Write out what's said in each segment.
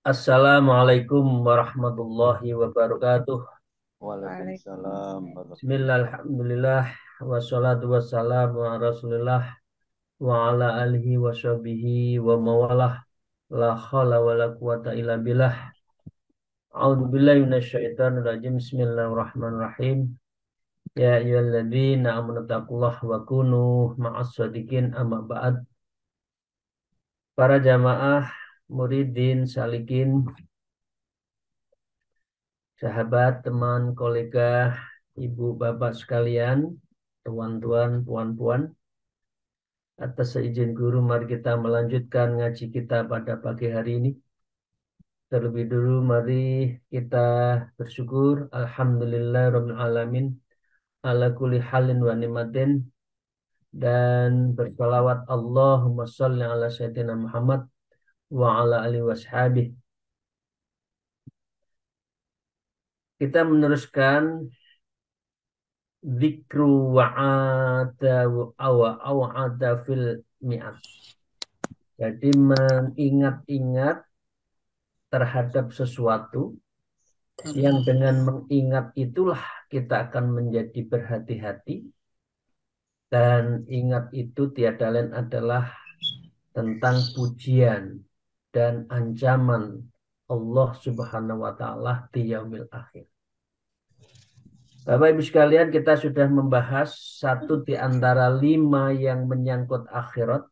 Assalamualaikum warahmatullahi wabarakatuh. Waalaikumsalam warahmatullahi Bismillah, alhamdulillah, wassalatu wassalamu ala rasulillah, wa ala alihi wa sahbihi wa mawalah, la khala wa la quwata illa billah. A'udzu billahi minasyaitonir rajim. Bismillahirrahmanirrahim. Ya ayyuhalladzina amanu taqullaha wa kunu ma'as shadiqin, amma ba'd. Para jamaah, muridin, salikin, sahabat, teman, kolega, ibu, bapak sekalian, tuan-tuan, puan-puan, atas seizin guru, mari kita melanjutkan ngaji kita pada pagi hari ini. Terlebih dulu, mari kita bersyukur. Alhamdulillahirabbil alamin ala kulli halin wa nimatin, dan bersalawat Allahumma sholli ala sayyidina Muhammad wa ala alihi washabihi. Kita meneruskan dzikru wa'ada fil mi'at. Jadi mengingat-ingat terhadap sesuatu yang dengan mengingat itulah kita akan menjadi berhati-hati, dan ingat itu tiada lain adalah tentang pujian dan ancaman Allah Subhanahu wa taala di yaumil akhir. Bapak Ibu sekalian, kita sudah membahas satu di antara 5 yang menyangkut akhirat.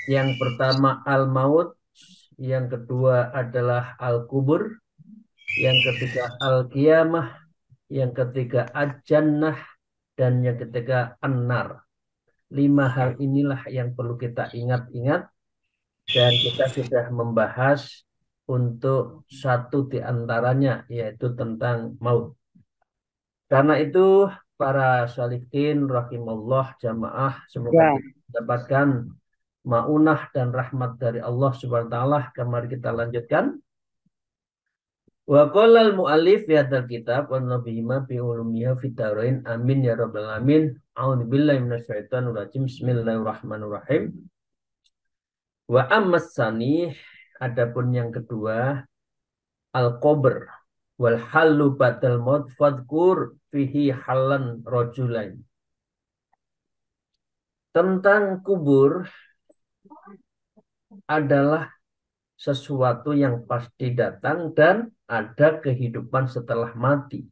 Yang pertama al-maut, yang kedua adalah al-kubur, yang ketiga al-qiyamah, yang ketiga al-jannah, dan yang ketiga an-nar. 5 hal inilah yang perlu kita ingat-ingat, dan kita sudah membahas untuk satu di antaranya, yaitu tentang maut. Karena itu para salikin rahimallah jamaah, semoga kita mendapatkan maunah dan rahmat dari Allah Subhanahu wa taala. Mari kita lanjutkan. Wa qala al muallif fi hadzal kitab wa nabiyima bi ulumiha fi darain amin ya rabbal alamin. A'udzu billahi minasyaitonir rajim. Bismillahirrahmanirrahim. Wa ammas sanih, adapun yang kedua, al qabr wal halu badal maut fadkur fihi halan rajulain. Tentang kubur adalah sesuatu yang pasti datang dan ada kehidupan setelah mati.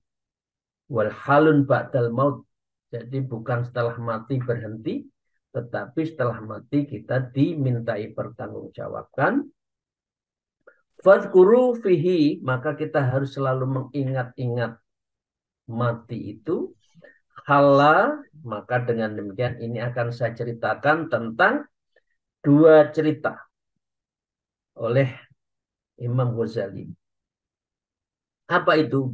Wal halun ba'dal maut. Jadi bukan setelah mati berhenti, tetapi setelah mati kita dimintai pertanggungjawabkan. Fadhkuru fihi, maka kita harus selalu mengingat-ingat mati itu. Hala, maka dengan demikian ini akan saya ceritakan tentang 2 cerita oleh Imam Ghazali. Apa itu?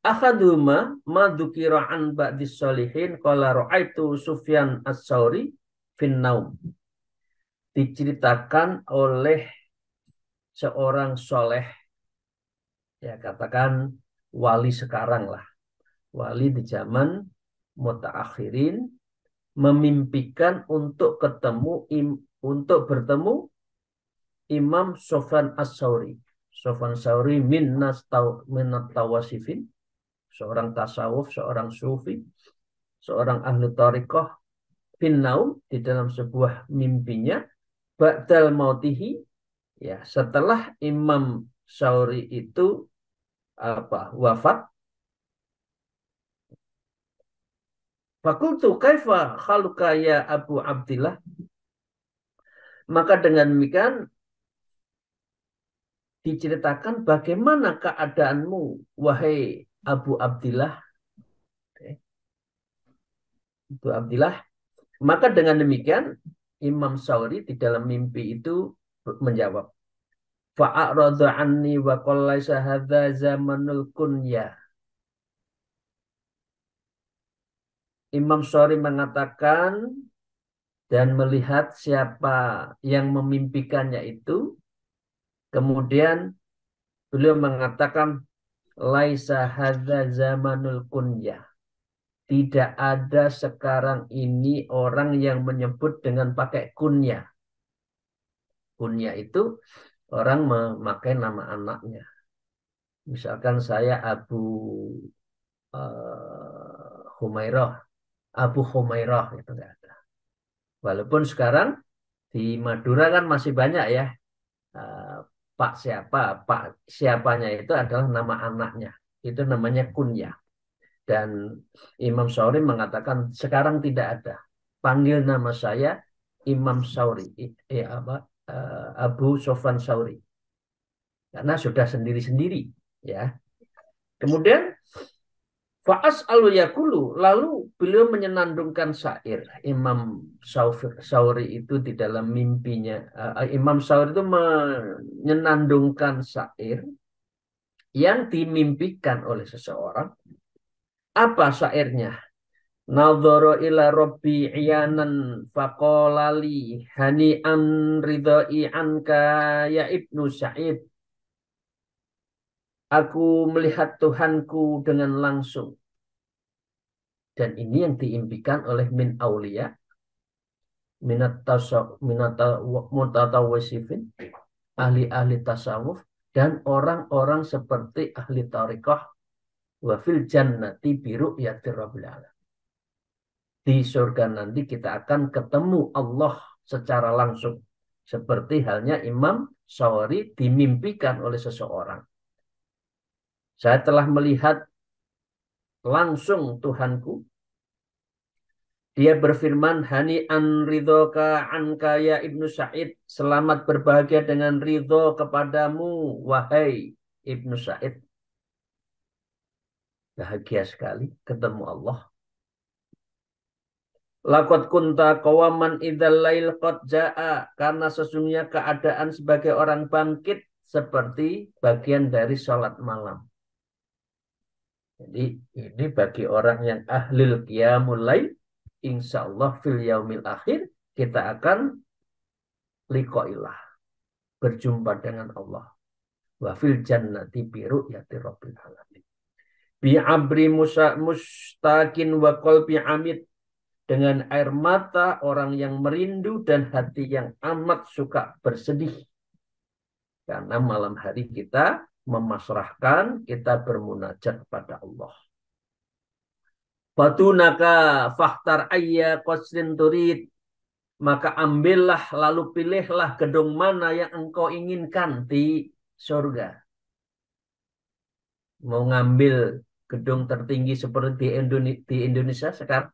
Ahaduhuma madzukira an ba'dis sholihin qala ra'aitu Sufyan as-Tsauri fin naum. Diceritakan oleh seorang soleh, ya katakan wali sekarang lah, wali di zaman mutaakhirin, memimpikan untuk bertemu Imam Sufyan as-Tsauri. Sufyan as-Tsauri minat tawasifin, seorang tasawuf, seorang sufi, seorang ahli thariqah, finnaum, di dalam sebuah mimpinya, ba'dal mautihi, ya setelah Imam Tsauri itu wafat. Fakultu kaifa khaluka ya Abu Abdillah, maka dengan demikian diceritakan bagaimana keadaanmu wahai Abu Abdillah. Abu Abdillah. Maka dengan demikian Imam Tsauri di dalam mimpi itu menjawab, fa'arada anni wa qala laisa hadza zamanul kunya. Imam Syari mengatakan dan melihat siapa yang memimpikannya itu. Kemudian beliau mengatakan laisa hadza zamanul kunyah. Tidak ada sekarang ini orang yang menyebut dengan pakai kunyah. Kunyah itu orang memakai nama anaknya. Misalkan saya Abu Humairah, Abu Humairah itu enggak ada. Walaupun sekarang di Madura kan masih banyak ya. eh, Pak siapa, Pak siapanya itu adalah nama anaknya. Itu namanya kunyah. Dan Imam Sauri mengatakan sekarang tidak ada. Panggil nama saya Imam Sauri, Abu Sofwan Sauri. Karena sudah sendiri-sendiri, ya. Kemudian Fa'as al-yakulu, lalu beliau menyenandungkan syair. Imam Sauri itu di dalam mimpinya. Imam Sauri itu menyenandungkan syair yang dimimpikan oleh seseorang. Apa syairnya? Nadhara ila rabbi iyanan faqolali hani'an ridha'i anka ya Ibnu Sa'id. Aku melihat Tuhanku dengan langsung. Dan ini yang diimpikan oleh min aulia, mutatawwasifin, ahli-ahli tasawuf, dan orang-orang seperti ahli tariqah, wa fil jannati biru yatir rabbil alamin. Di surga nanti kita akan ketemu Allah secara langsung. Seperti halnya Imam Syawari dimimpikan oleh seseorang. Saya telah melihat langsung Tuhanku. Dia berfirman, Hani an ridhoka anka ya Ibnu Sa'id. Selamat berbahagia dengan ridho kepadamu, wahai Ibnu Sa'id. Bahagia sekali ketemu Allah. Laqad kunta qawaman idzal lail qad jaa, karena sesungguhnya keadaan sebagai orang bangkit seperti bagian dari salat malam. Jadi ini bagi orang yang ahlil qiyamul lail, insyaallah fil yaumil akhir kita akan liqaillah, berjumpa dengan Allah. Wa fil jannati bi ru'yati rabbil alamin. Bi abri mustakin wa qalbi amid, dengan air mata orang yang merindu dan hati yang amat suka bersedih. Karena malam hari kita memasrahkan, kita bermunajat kepada Allah. Fatunaka fahtar ayya qasrin turid, maka ambillah lalu pilihlah gedung mana yang engkau inginkan di surga. Mau ngambil gedung tertinggi seperti di Indonesia sekarang,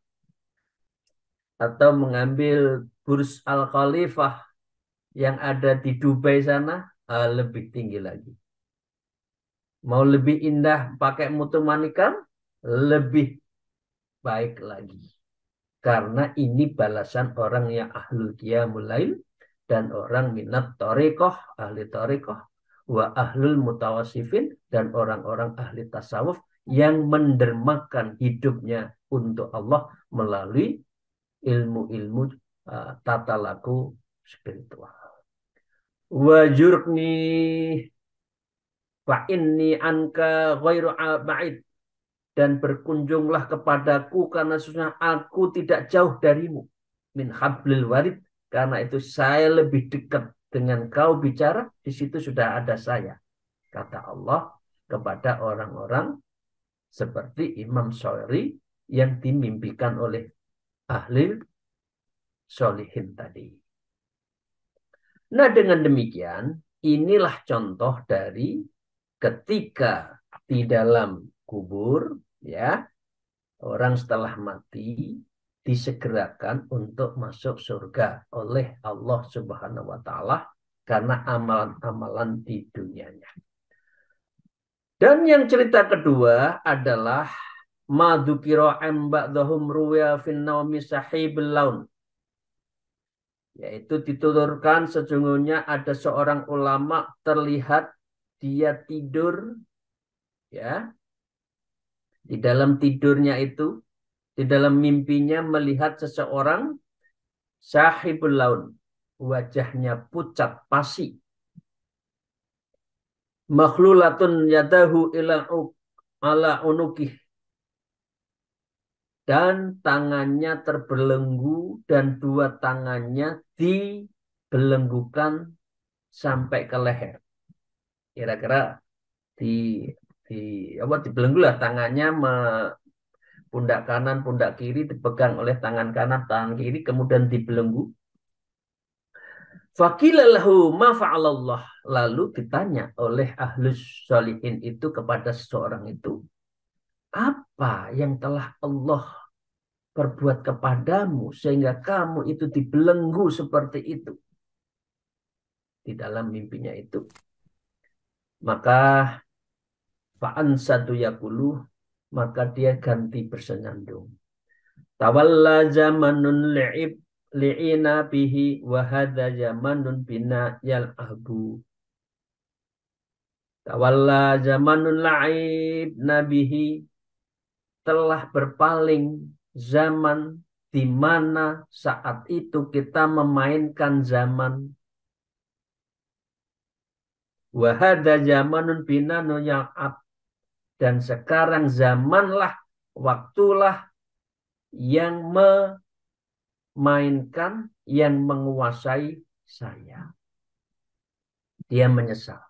atau mengambil Burj Al Khalifah yang ada di Dubai sana, lebih tinggi lagi. Mau lebih indah pakai mutu manikam, lebih baik lagi. Karena ini balasan orang yang ahlul qiyamul lail dan orang minat thariqah, ahli thariqah, wa ahlul mutawasifin, dan orang-orang ahli tasawuf yang mendermakan hidupnya untuk Allah melalui ilmu-ilmu tata laku spiritual. Wajurni fa inni anka ghairu ba'id, dan berkunjunglah kepadaku karena sesungguhnya aku tidak jauh darimu. Min hablil warid, karena itu saya lebih dekat dengan kau bicara, di situ sudah ada saya. Kata Allah kepada orang-orang seperti Imam Syawri yang dimimpikan oleh ahli solihin tadi. Nah, dengan demikian, inilah contoh dari ketika di dalam kubur, ya, orang setelah mati disegerakan untuk masuk surga oleh Allah Subhanahu wa taala karena amalan-amalan di dunianya. Dan yang cerita kedua adalah madzukira ba'dhum ruya fin naumi sahibul laun, yaitu dituturkan sesungguhnya ada seorang ulama terlihat dia tidur, ya, di dalam tidurnya itu di dalam mimpinya melihat seseorang sahibul laun, wajahnya pucat pasi, makhlulatun yadahu ala unukih, dan tangannya terbelenggu dan dua tangannya dibelenggukan sampai ke leher. Kira-kira di di apa dibelenggu lah tangannya, pundak kanan, pundak kiri dipegang oleh tangan kanan, tangan kiri, kemudian dibelenggu. Faqilalahu ma fa'alallah. Lalu ditanya oleh ahlus sholihin itu kepada seseorang itu, apa yang telah Allah perbuat kepadamu sehingga kamu itu dibelenggu seperti itu di dalam mimpinya itu? Maka fa'an satu yakulu, maka dia ganti bersenandung. Tawalla zamanun li'ina bihi wa hadza zamanun bina yal'abu. Tawalla zamanun la'ib nabihi, telah berpaling zaman di mana saat itu kita memainkan zaman. Wa hadza zamanun bina yal'ab, dan sekarang zamanlah, waktulah yang memainkan, yang menguasai saya. Dia menyesal.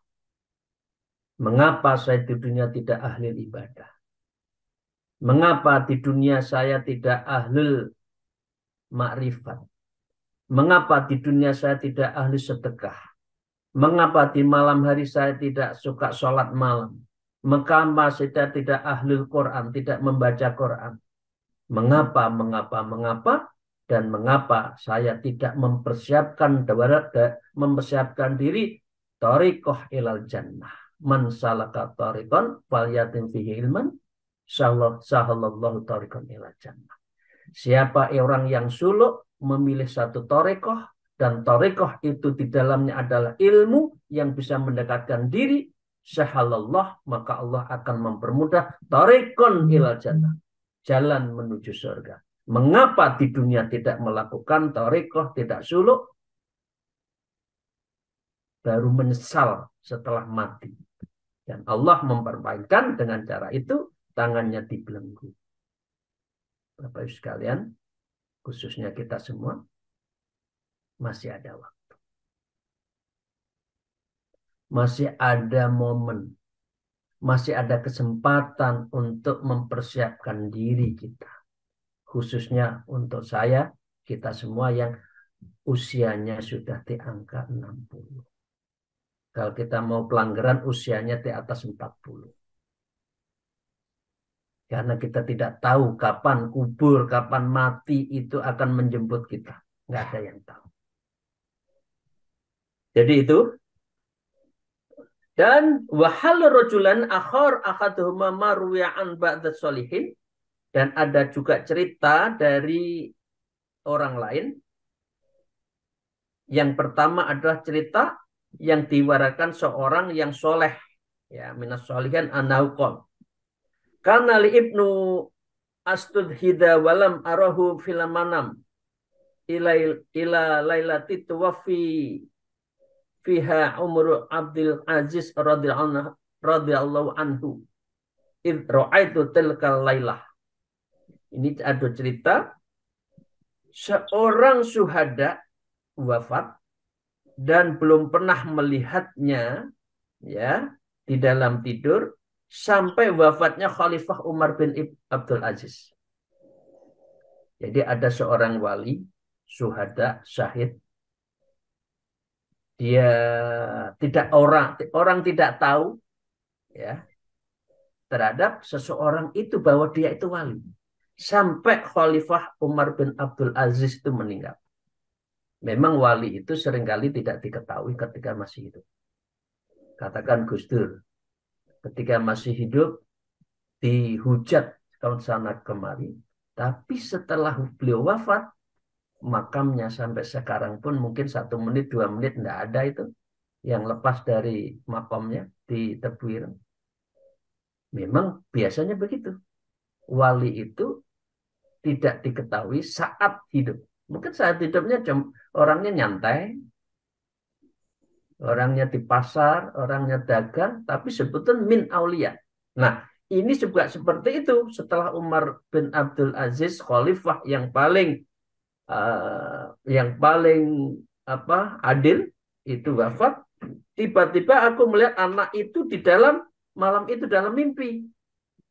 Mengapa saya di dunia tidak ahli ibadah? Mengapa di dunia saya tidak ahli makrifat? Mengapa di dunia saya tidak ahli sedekah? Mengapa di malam hari saya tidak suka sholat malam? Mengapa saya tidak ahli Quran, tidak membaca Quran? Mengapa? Dan mengapa saya tidak mempersiapkan diri thariqah ilal jannah. Man salaka thariqan falyatim fihi ilman sahallallahu thariqan ilal jannah. Siapa orang yang suluk memilih satu thariqah, dan thariqah itu di dalamnya adalah ilmu yang bisa mendekatkan diri, sahalallah, maka Allah akan mempermudah thariqan ilal jannah, jalan menuju surga. Mengapa di dunia tidak melakukan thariqah, tidak suluk, baru menyesal setelah mati. Dan Allah memperbaikkan dengan cara itu, tangannya dibelenggu. Bapak Ibu sekalian, khususnya kita semua, masih ada waktu. Masih ada momen. Masih ada kesempatan untuk mempersiapkan diri kita. Khususnya untuk saya, kita semua yang usianya sudah di angka 60. Kalau kita mau pelanggaran, usianya di atas 40. Karena kita tidak tahu kapan kubur, kapan mati itu akan menjemput kita. Nggak ada yang tahu. Jadi itu. Dan wahal rojulan akhar akaduhuma marwiya'an ba'da solihin. Dan ada juga cerita dari orang lain. Yang pertama adalah cerita yang diwarakan seorang yang soleh. Ya, minas solihin anauqol. Karena li ibnu astudhida walam arahu filamanam ila lailati tuwafi fiha umru Abdul Aziz radhiyallahu anhu id ra'aitu tilkal lailah. Ini ada cerita seorang syuhada wafat dan belum pernah melihatnya, ya, di dalam tidur sampai wafatnya Khalifah Umar bin Abdul Aziz. Jadi ada seorang wali, syuhada, syahid. Dia orang tidak tahu, ya, terhadap seseorang itu bahwa dia itu wali. Sampai Khalifah Umar bin Abdul Aziz itu meninggal. Memang wali itu seringkali tidak diketahui ketika masih hidup. Katakan Gus Dur, ketika masih hidup dihujat ke sana kemari. Tapi setelah beliau wafat, makamnya sampai sekarang pun mungkin 1 menit, 2 menit tidak ada itu yang lepas dari makamnya di Tebu Ireng. Memang biasanya begitu. Wali itu tidak diketahui saat hidup. Mungkin saat hidupnya orangnya nyantai, orangnya di pasar, orangnya dagang, tapi sebetulnya min aulia. Nah, ini juga seperti itu setelah Umar bin Abdul Aziz khalifah yang paling adil itu wafat, tiba-tiba aku melihat anak itu di dalam malam itu dalam mimpi.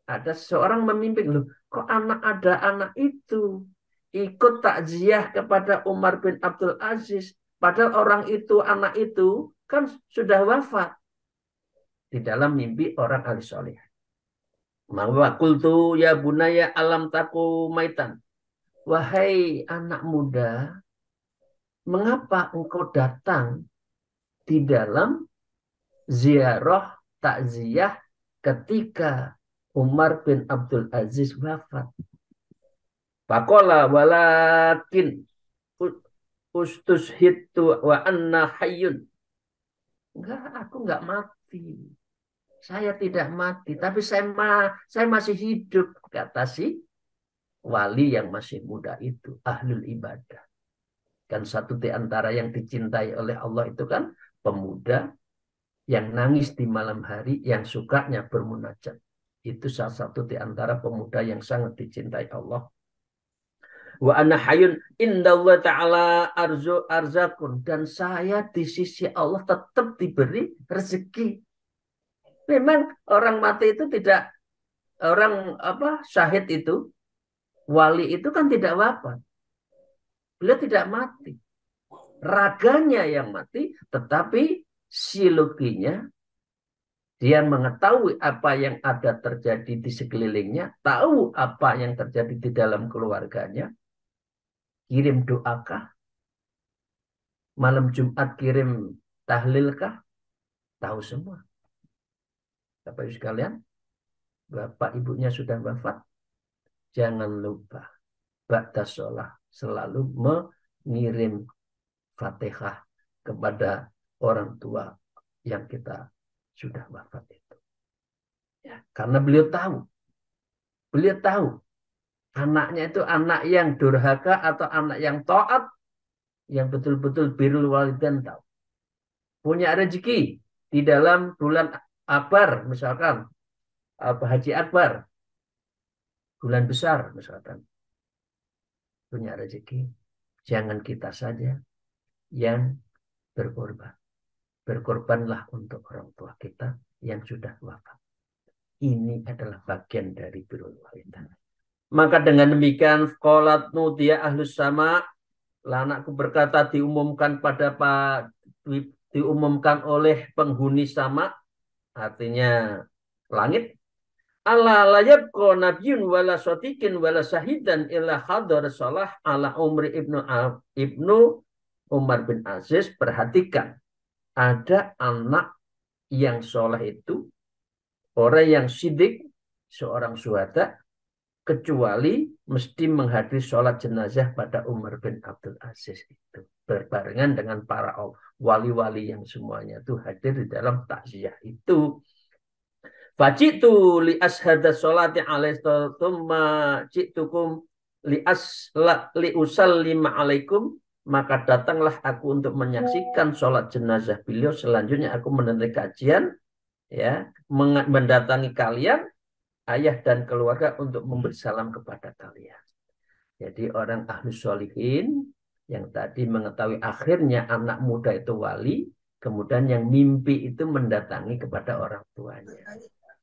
Ada seseorang memimpin, loh, kok ada anak itu ikut takziah kepada Umar bin Abdul Aziz, padahal orang itu, anak itu kan sudah wafat. Di dalam mimpi orang ahli soleh. Maka qultu ya bunaya alam taku maitan. Wahai anak muda, mengapa engkau datang di dalam ziarah takziah ketika Umar bin Abdul Aziz wafat? Faqala walakin ustushhitu wa anna hayyun. Enggak, aku enggak mati. Saya tidak mati, tapi saya masih hidup, kata si wali yang masih muda itu, ahlul ibadah. Kan satu di antara yang dicintai oleh Allah itu kan pemuda yang nangis di malam hari, yang sukanya bermunajat. Itu salah satu di antara pemuda yang sangat dicintai Allah. Wa ana hayyun indallah ta'ala arzakun. Dan saya di sisi Allah tetap diberi rezeki. Memang orang mati itu tidak, syahid itu, wali itu kan tidak wafat. Beliau tidak mati. Raganya yang mati, tetapi psikologinya, dia mengetahui apa yang ada terjadi di sekelilingnya, tahu apa yang terjadi di dalam keluarganya, kirim doakah, malam Jumat kirim tahlilkah, tahu semua. Bapak Ibu sekalian, bapak ibunya sudah wafat, jangan lupa ba'da sholat selalu mengirim Fatihah kepada orang tua yang kita sudah wafat itu. Ya, karena beliau tahu anaknya itu anak yang durhaka atau anak yang taat, yang betul-betul birrul walidain tahu. Punya rezeki di dalam bulan Akbar, misalkan Haji Akbar, bulan besar misalkan, punya rezeki, jangan kita saja yang berkorban. Berkorbanlah untuk orang tua kita yang sudah wafat. Ini adalah bagian dari birrul walidain. Maka dengan demikian qalat nudiya ahlus sama, anakku berkata diumumkan oleh penghuni sama, artinya langit, Allah la yabqa nabiyyun wala sadiqin wala sahidan illa hadar salah ala Umri ibnu Umar bin Aziz. Perhatikan, ada anak yang soleh itu, orang yang sidik, seorang syuhada, kecuali mesti menghadiri sholat jenazah pada Umar bin Abdul Aziz itu. Berbarengan dengan para wali-wali yang semuanya itu hadir di dalam takziah itu. Fajitu li ashada sholati alaihi thumma jitukum li usallima alaikum, maka datanglah aku untuk menyaksikan sholat jenazah beliau. Selanjutnya aku mendengar kajian, ya, mendatangi kalian, ayah dan keluarga, untuk memberi salam kepada kalian. Jadi orang ahlus sholihin yang tadi mengetahui akhirnya anak muda itu wali, kemudian yang mimpi itu mendatangi kepada orang tuanya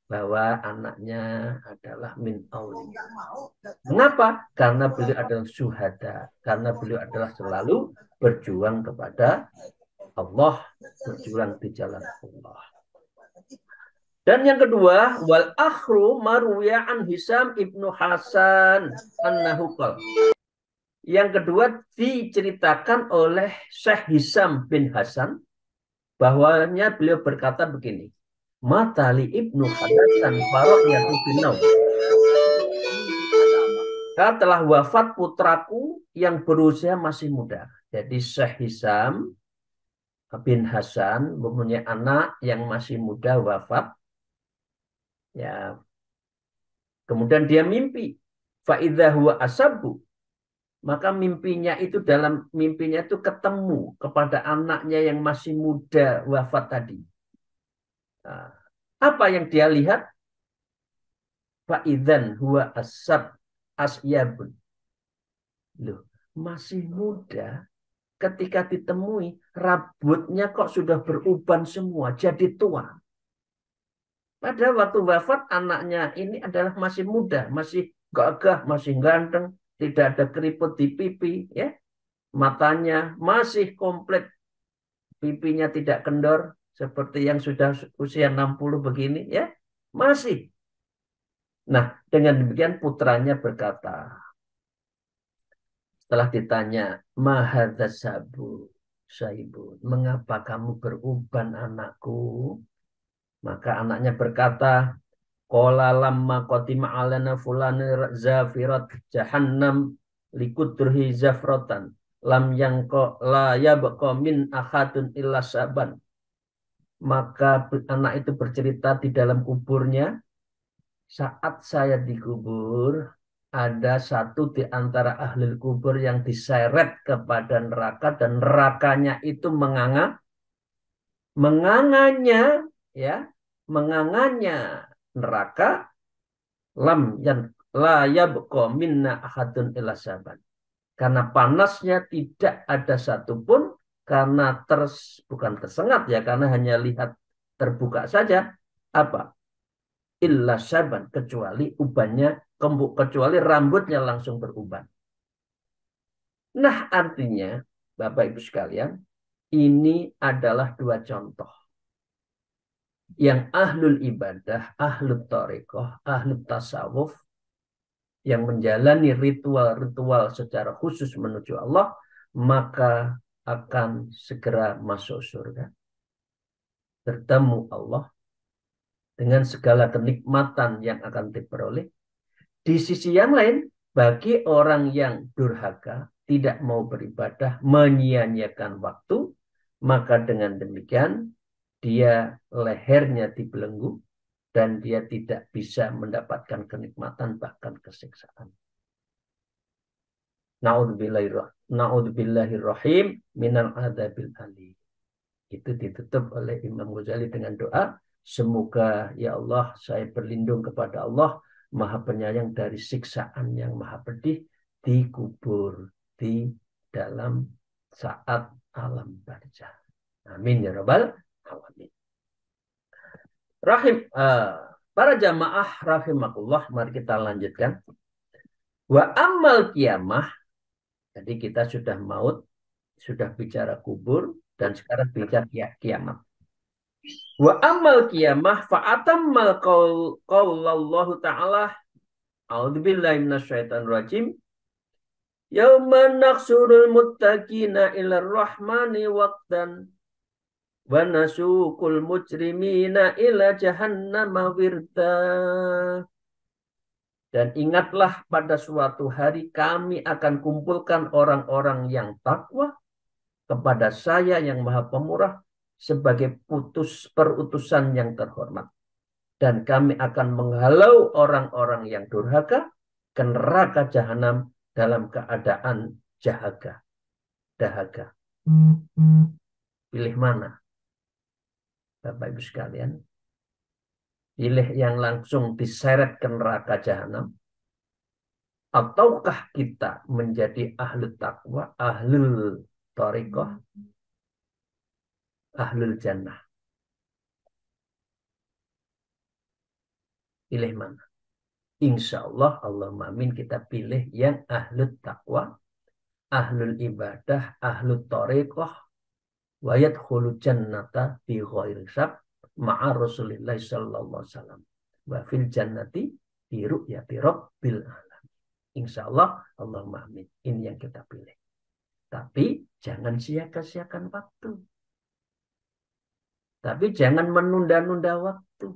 bahwa anaknya adalah min aulia. Mengapa? Karena beliau adalah syuhada, karena beliau adalah selalu berjuang kepada Allah, berjuang di jalan Allah. Dan yang kedua, wal akhru marwiya an Hisam ibnu Hasan annahu qala. Yang kedua diceritakan oleh Syekh Hisam bin Hasan bahwanya beliau berkata begini, matali ibnu Hasan fara'yatu binau. Telah wafat putraku yang berusia masih muda. Jadi Syekh Hisam bin Hasan mempunyai anak yang masih muda wafat. Ya. Kemudian dia mimpi. Fa'idha huwa asabu. Maka mimpinya itu ketemu kepada anaknya yang masih muda wafat tadi. Nah, apa yang dia lihat? Fa'idzan huwa asyabun. Loh, masih muda. Ketika ditemui, rambutnya kok sudah beruban semua, jadi tua. Padahal waktu wafat anaknya ini adalah masih muda, masih gagah, masih ganteng, tidak ada keriput di pipi, ya. Matanya masih komplit, pipinya tidak kendor seperti yang sudah usia 60 begini, ya. Masih. Nah, dengan demikian putranya berkata, setelah ditanya, mahadzasabu saibu, mengapa kamu beruban anakku? Maka anaknya berkata, qala lamma qatima alana fulan zafirat jahannam likudruhi zafratan lam yangqa la yabqa min ahadun illa saban. Maka anak itu bercerita di dalam kuburnya, saat saya dikubur, ada satu di antara ahli kubur yang diseret kepada neraka dan nerakanya itu menganganya, ya, menganganya neraka lam yang la yabqa minna ahadun illa saban. Karena panasnya tidak ada satupun, karena bukan tersengat ya, karena hanya lihat terbuka saja, apa? Illa saban, kecuali ubannya kembuk, kecuali rambutnya langsung beruban. Nah, artinya Bapak Ibu sekalian, ini adalah dua contoh yang ahlul ibadah, ahlul thariqah, ahlul tasawuf yang menjalani ritual-ritual secara khusus menuju Allah, maka akan segera masuk surga. Bertemu Allah dengan segala kenikmatan yang akan diperoleh. Di sisi yang lain, bagi orang yang durhaka, tidak mau beribadah, menyia-nyiakan waktu, maka dengan demikian dia lehernya dibelenggu dan dia tidak bisa mendapatkan kenikmatan, bahkan kesiksaan. Na'udzubillahirrahim minal adabil alim. Itu ditutup oleh Imam Ghazali dengan doa, semoga ya Allah saya berlindung kepada Allah Maha Penyayang dari siksaan yang maha pedih di kubur, di dalam saat alam barzah. Amin ya rabbal alamin. Para jamaah rahimakumullah, mari kita lanjutkan. Wa amal kiamah, jadi kita sudah maut, sudah bicara kubur, dan sekarang bicara kiamat. Wa amal kiamah fa'atammal qaulallahu ta'ala a'udzubillahi minasyaitonir rajim yauma naqsurul muttaqina ilar rahmani waqtan wa nasuqul mujrimina ila jahannama wirda. Dan ingatlah pada suatu hari kami akan kumpulkan orang-orang yang takwa kepada saya yang maha pemurah sebagai perutusan yang terhormat. Dan kami akan menghalau orang-orang yang durhaka ke neraka jahanam dalam keadaan dahaga. Pilih mana, Bapak Ibu sekalian? Pilih yang langsung diseret ke neraka jahanam, ataukah kita menjadi ahli takwa, ahlul thariqah, ahlul jannah? Pilih mana? Insya Allah, Allahumma amin, kita pilih yang ahlul takwa, ahlul ibadah, ahlul thariqah, wa yadkhulu jannata bi ghairi hisab ma'a Rasulillah sallallahu alaihi wasallam wa fil jannati bi ru'yati rabbil alamin. Insyaallah, Allahumma amin. Ini yang kita pilih. Tapi jangan sia-siakan waktu. Tapi jangan menunda-nunda waktu.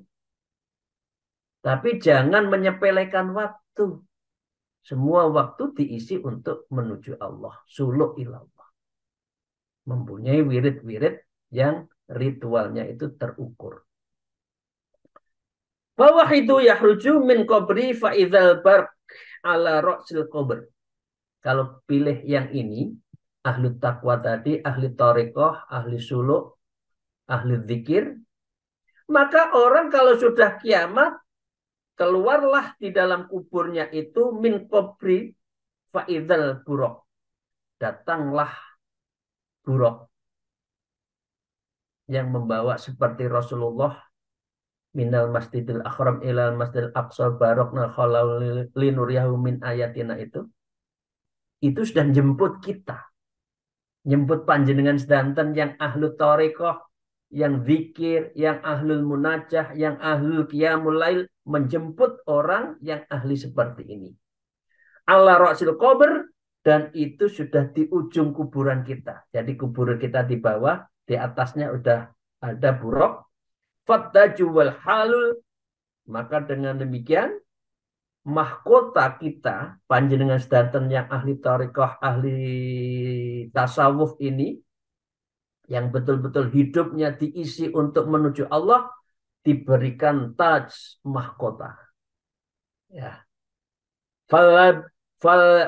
Tapi jangan menyepelekan waktu. Semua waktu diisi untuk menuju Allah, suluk ilallah. Mempunyai wirid-wirid yang ritualnya itu terukur. Fawahidu yahruju min qabri fa idzal barq ala ra'sil qabr. Kalau pilih yang ini, ahli takwa tadi, ahli thariqah, ahli suluk, ahli zikir, maka orang kalau sudah kiamat, keluarlah di dalam kuburnya itu min qabri fa'idzal buraq. Datanglah buraq yang membawa seperti Rasulullah minal masjidil akhram ilal masjidil aqsa barokna khalau linuriyahu min ayatina itu sudah jemput kita, jemput panjenengan sedanten yang ahlu thariqah, yang zikir, yang ahlul munajah, yang ahlul qiyamul lail, menjemput orang yang ahli seperti ini ala ra'sil qabr, dan itu sudah di ujung kuburan kita. Jadi kuburan kita di bawah, di atasnya udah ada buruk. Fattaju wal halul, maka dengan demikian mahkota kita, panjenengan sedanten yang ahli thariqah, ahli tasawuf ini, yang betul-betul hidupnya diisi untuk menuju Allah, diberikan taj mahkota. Ya.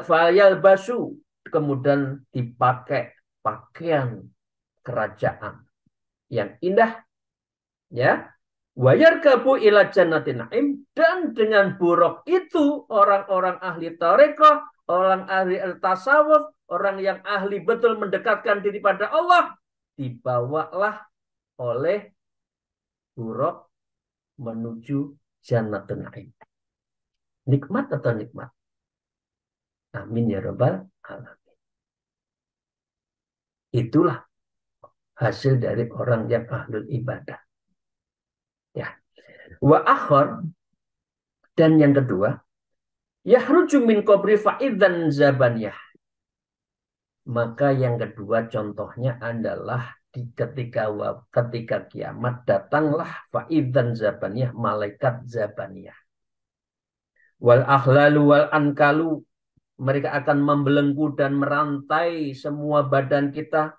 Fayal basu, kemudian dipakai pakaian kerajaan yang indah, ya. Wayar kabu ila jannatin naim, dan dengan buruk itu orang-orang ahli tarekah, orang ahli tasawuf, orang yang ahli betul mendekatkan diri pada Allah, dibawalah oleh buruk menuju jannatin naim. Nikmat atau nikmat? Amin ya rabbal alamin. Itulah hasil dari orang yang ahlul ibadah. Ya. Wa akhir, dan yang kedua, yahruju min qabri fa'idzan zabaniyah. Maka yang kedua contohnya adalah ketika kiamat datanglah fa'idzan zabaniyah, malaikat zabaniyah. Wal akhlalu wal ankalu, mereka akan membelenggu dan merantai semua badan kita.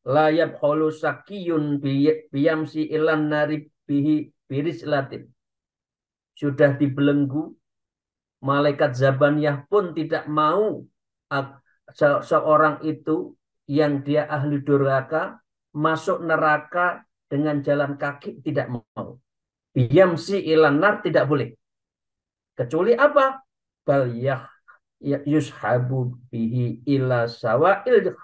La yabkhulu sakiyun biyamsi ilan nari bihi birislatin. Sudah dibelenggu, malaikat zabaniyah pun tidak mau seorang itu yang dia ahli durhaka masuk neraka dengan jalan kaki, tidak mau. Biyamsi ilan nar, tidak boleh. Kecuali apa? Bal yushabu bihi ila sawa'il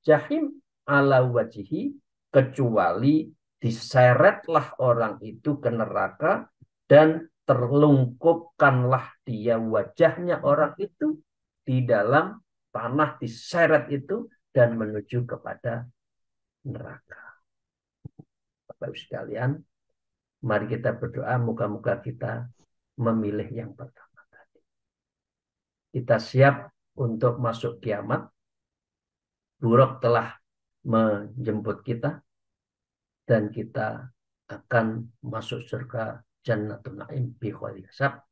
jahim ala wajihi, kecuali diseretlah orang itu ke neraka dan terlungkupkanlah dia, wajahnya orang itu di dalam tanah, diseret itu dan menuju kepada neraka. Bapak sekalian, mari kita berdoa, moga-moga kita memilih yang pertama tadi. Kita siap untuk masuk kiamat. Buruk telah menjemput kita dan kita akan masuk surga Jannatul Naim bi ghairi hisab.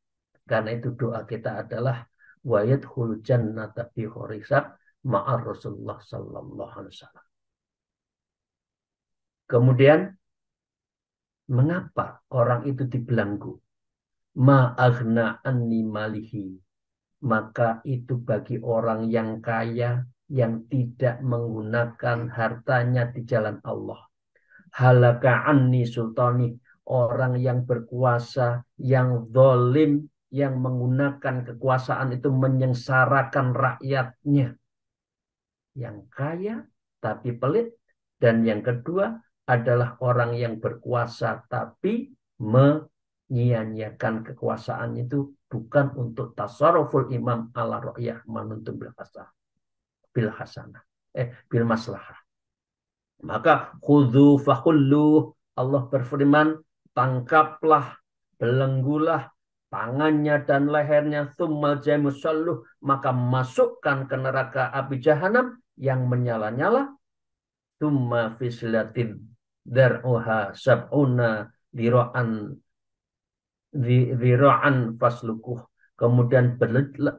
Karena itu doa kita adalah wa yadkhul jannata bi ghairi hisab ma'a Rasulullah sallallahu alaihi wasallam. Kemudian mengapa orang itu dibelenggu? Ma aghna anni malihi. Maka itu bagi orang yang kaya yang tidak menggunakan hartanya di jalan Allah. Halaka anni sultani, orang yang berkuasa, yang zalim, yang menggunakan kekuasaan itu menyengsarakan rakyatnya. Yang kaya tapi pelit. Dan yang kedua adalah orang yang berkuasa tapi menyia-nyiakan kekuasaan itu bukan untuk tasarruful imam ala ra'yah manuntum bil hasanah bil maslahah. Maka khudzu fakhullu, Allah berfirman, tangkaplah, belenggulah tangannya dan lehernya, tsummal jamusalluh, maka masukkan ke neraka api jahanam yang menyala-nyala, tsumma fislatin dar'uha sab'una dhira'an faslukuh. Kemudian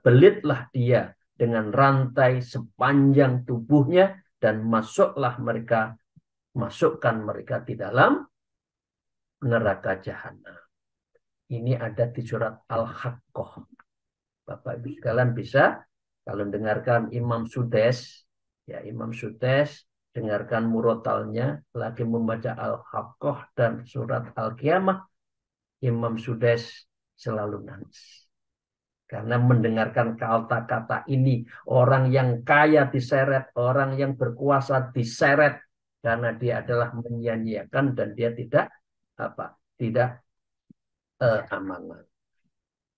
belitlah dia dengan rantai sepanjang tubuhnya dan masukkan mereka di dalam neraka jahanam. Ini ada di surat Al-Haqqah Bapak Ibu sekalian bisa kalau dengarkan Imam Sudes, ya Imam Sudes, dengarkan murotalnya, lagi membaca Al-Haqqah dan surat Al-Qiyamah, Imam Sudes selalu nangis. Karena mendengarkan kata-kata ini, orang yang kaya diseret, orang yang berkuasa diseret, karena dia adalah menyanyiakan dan dia tidak amanah.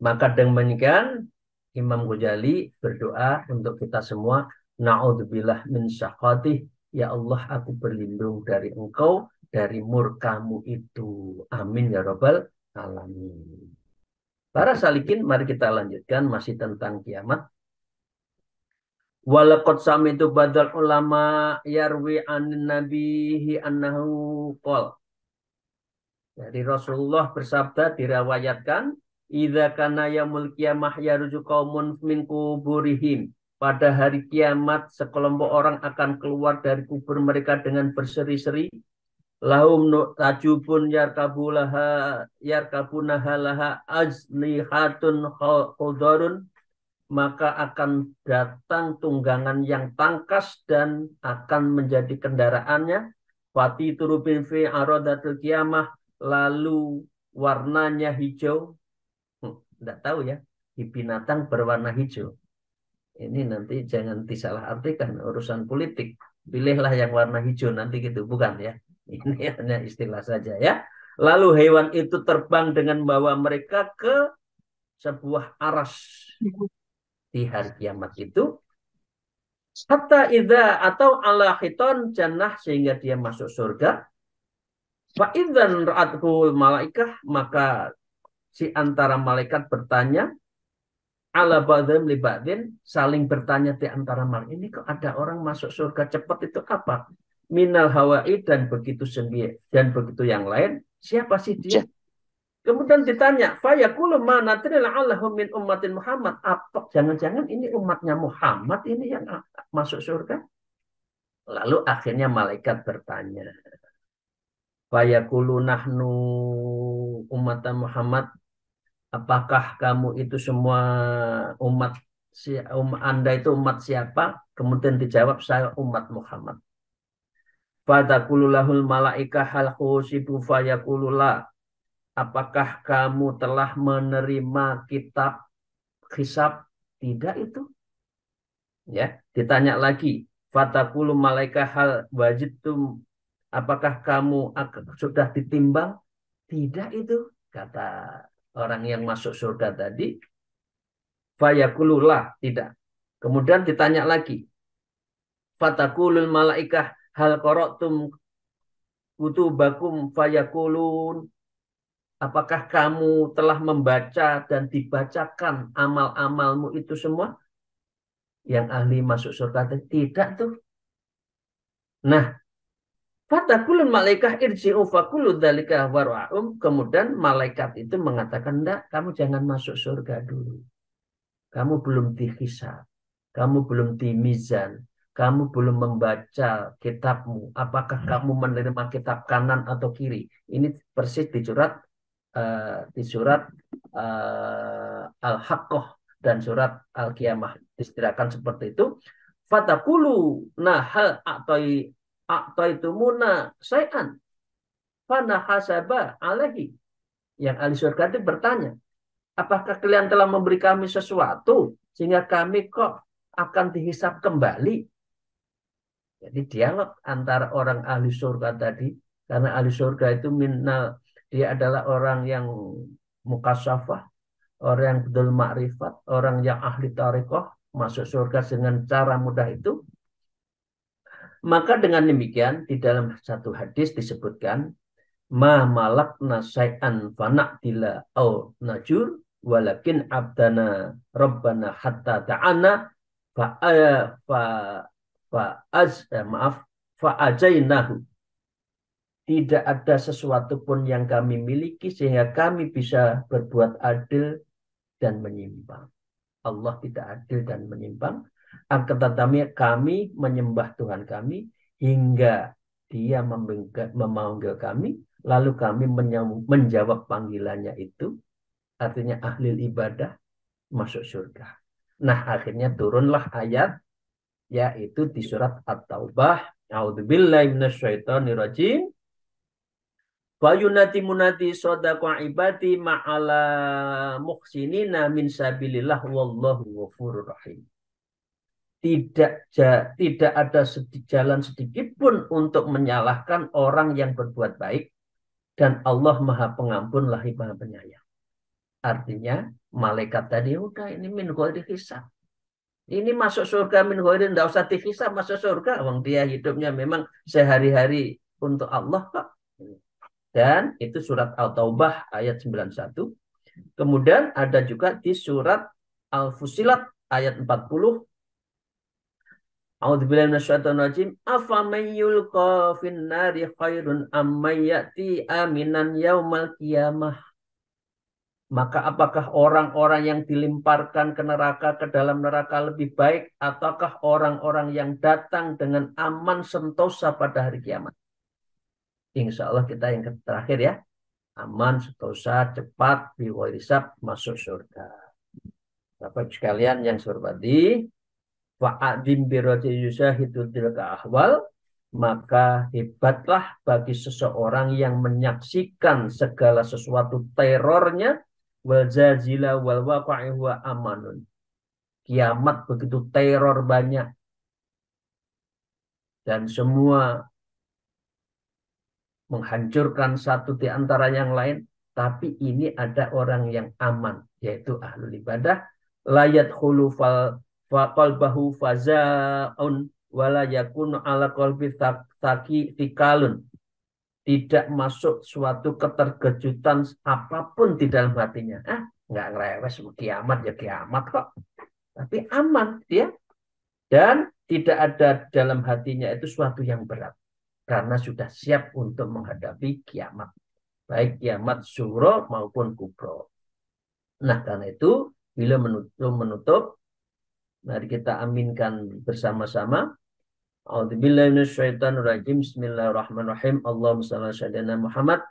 Maka demikian Imam Ghazali berdoa untuk kita semua, na'udzubillah min syaqatih, ya Allah aku berlindung dari engkau, dari murkamu itu. Amin ya rabbal alamin. Para salikin, mari kita lanjutkan masih tentang kiamat. Walaqad sami'tu badal ulama yarwi an nabihi annahu qol. Jadi Rasulullah bersabda, dirawayatkan, idza kana yaumul qiyamah yarju qaumun min kuburihim. Pada hari kiamat sekelompok orang akan keluar dari kubur mereka dengan berseri-seri. Lahum tajubun yarkabunaha laha ajnihatun khudarun, maka akan datang tunggangan yang tangkas dan akan menjadi kendaraannya. Fati turubin fi aradatul kiamah, lalu warnanya hijau. Tidak tahu ya, di binatang berwarna hijau. Ini nanti jangan disalahartikan urusan politik. Pilihlah yang warna hijau nanti gitu, bukan ya. Ini hanya istilah saja ya. Lalu hewan itu terbang dengan membawa mereka ke sebuah aras di hari kiamat itu. Hatta idza atau ala khiton jannah, sehingga dia masuk surga. Fa idzan ra'atul malaikah, maka si antara malaikat bertanya, ala ba'dhum li ba'din, saling bertanya di antara malaikat, ini kok ada orang masuk surga cepat itu apa? Minal hawa'i, dan begitu sendiri dan begitu yang lain, siapa sih dia? Kemudian ditanya, fayaqulu ma nadri la'allahu min ummatin Muhammad, apa jangan-jangan ini umatnya Muhammad ini yang masuk surga? Lalu akhirnya malaikat bertanya, fayaqulu nahnu ummatan Muhammad, apakah kamu itu semua umat, Anda itu umat siapa? Kemudian dijawab, saya umat Muhammad. Fatakululahul malaikah hal khusibu fayakulullah, apakah kamu telah menerima kitab hisab? Tidak itu. Ya, ditanya lagi, fatakulu malaikah hal wajidtum, apakah kamu sudah ditimbang? Tidak itu, kata orang yang masuk surga tadi. Fayakulullah, tidak. Kemudian ditanya lagi, fatakulul malaikah hal qara'tum kutubakum fayakulun, apakah kamu telah membaca dan dibacakan amal-amalmu itu semua? Yang ahli masuk surga tidak tuh. Nah, fatakulun malaikah irji'u fakulu dzalika wara'um, kemudian malaikat itu mengatakan, enggak, kamu jangan masuk surga dulu. Kamu belum dihisab, kamu belum dimizan, kamu belum membaca kitabmu. Apakah kamu menerima kitab kanan atau kiri? Ini persis di surat Al-Haqqah dan surat Al-Qiyamah disediakan seperti itu. Fatakulu nahal a'taitumuna syai'an fana hasaba alaihi. Yang ahli surga itu bertanya, apakah kalian telah memberi kami sesuatu sehingga kami kok akan dihisap kembali? Jadi dialog antara orang ahli surga tadi, karena ahli surga itu dia adalah orang yang mukasyafah, orang yang betul makrifat, orang yang ahli tariqah, masuk surga dengan cara mudah itu. Maka dengan demikian di dalam satu hadis disebutkan, ma malakna syai'an fana'dila au najur walakin abdana rabbana hatta ta'ana fa'ajainahu. Tidak ada sesuatu pun yang kami miliki sehingga kami bisa berbuat adil dan menyimpang. Allah tidak adil dan menyimpang. Akan tetapi kami menyembah Tuhan kami hingga Dia memanggil kami, lalu kami menjawab panggilannya itu, artinya ahli ibadah. masuk surga. Nah, akhirnya turunlah ayat yaitu di surat At-Taubah. A'udzubillahi minasyaitonirrajim. Fayunati munati sodaqa ibati ma'ala muhsinina min sabilillah wallahu ghafurur rahim. Tidak ada jalan sedikit pun untuk menyalahkan orang yang berbuat baik dan Allah Maha Pengampun lagi Maha Penyayang. Artinya malaikat tadi udah ini min ghairi hisab. Ini masuk surga min ghairi, enggak usah dihisab masuk surga. Wong dia hidupnya memang sehari-hari untuk Allah kok. Dan itu surat Al-Taubah ayat 91. Kemudian ada juga di surat Al-Fusilat ayat 40. A'udzubillahi minasyaitonirrajim. Afaman yulqa finnari khairun amman ya'ti aminan yaumal qiyamah. Maka apakah orang-orang yang dilemparkan ke dalam neraka lebih baik ataukah orang-orang yang datang dengan aman sentosa pada hari kiamat? Insya Allah kita yang terakhir ya. Aman, sentosa, cepat, biwarisab, masuk surga. Bapak sekalian yang saya hormati, fa'adim biroti yusahidu tilka ahwal, maka hebatlah bagi seseorang yang menyaksikan segala sesuatu terornya, wal zazila wal waqa'i wa amanun. Kiamat begitu teror banyak dan semua menghancurkan satu di antara yang lain, tapi ini ada orang yang aman, yaitu ahlul ibadah, layat khulufal qalbahu fazaun wala yakunu ala qalbi tikalun. Tidak masuk suatu keterkejutan apapun di dalam hatinya. Nggak ngerewes kiamat ya kiamat kok. Tapi aman dia. Dan tidak ada dalam hatinya itu suatu yang berat. Karena sudah siap untuk menghadapi kiamat. Baik kiamat sugro maupun kubro. Nah karena itu bila menutup, mari kita aminkan bersama-sama. A'udzubillahi minasyaitonirrajim. Bismillahirrahmanirrahim. Allahumma shalli ala sayyidina Muhammad.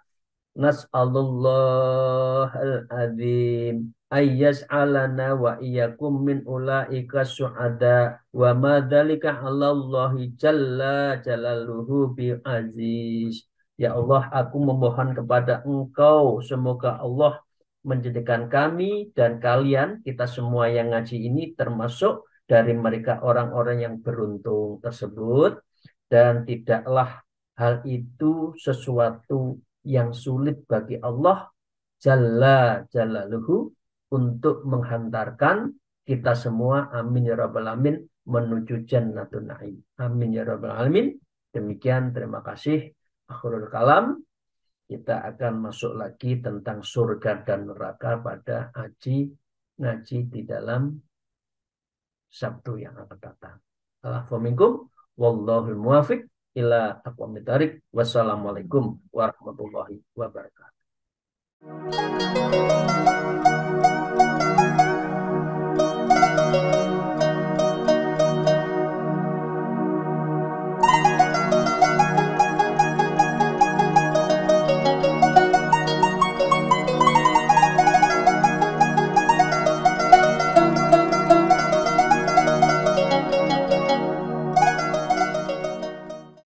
Nas'alallahal azim ayyas'alana wa iyyakum min ulaika su'ada wa ma dzalika 'alallahi jalla jalaluhu bi aziz. Ya Allah, aku memohon kepada Engkau semoga Allah menjadikan kami dan kalian, kita semua yang ngaji ini termasuk dari mereka orang-orang yang beruntung tersebut, dan tidaklah hal itu sesuatu yang sulit bagi Allah Jalla Jalaluhu untuk menghantarkan kita semua, amin ya rabbal alamin, menuju jannatun na'im. Amin ya rabbal alamin. Demikian, terima kasih. Akhirul kalam, kita akan masuk lagi tentang surga dan neraka pada ngaji di dalam Sabtu yang akan datang. Alhamdulillah, wallahul muwafiq ila aqwamit thariq. Wassalamualaikum warahmatullahi wabarakatuh.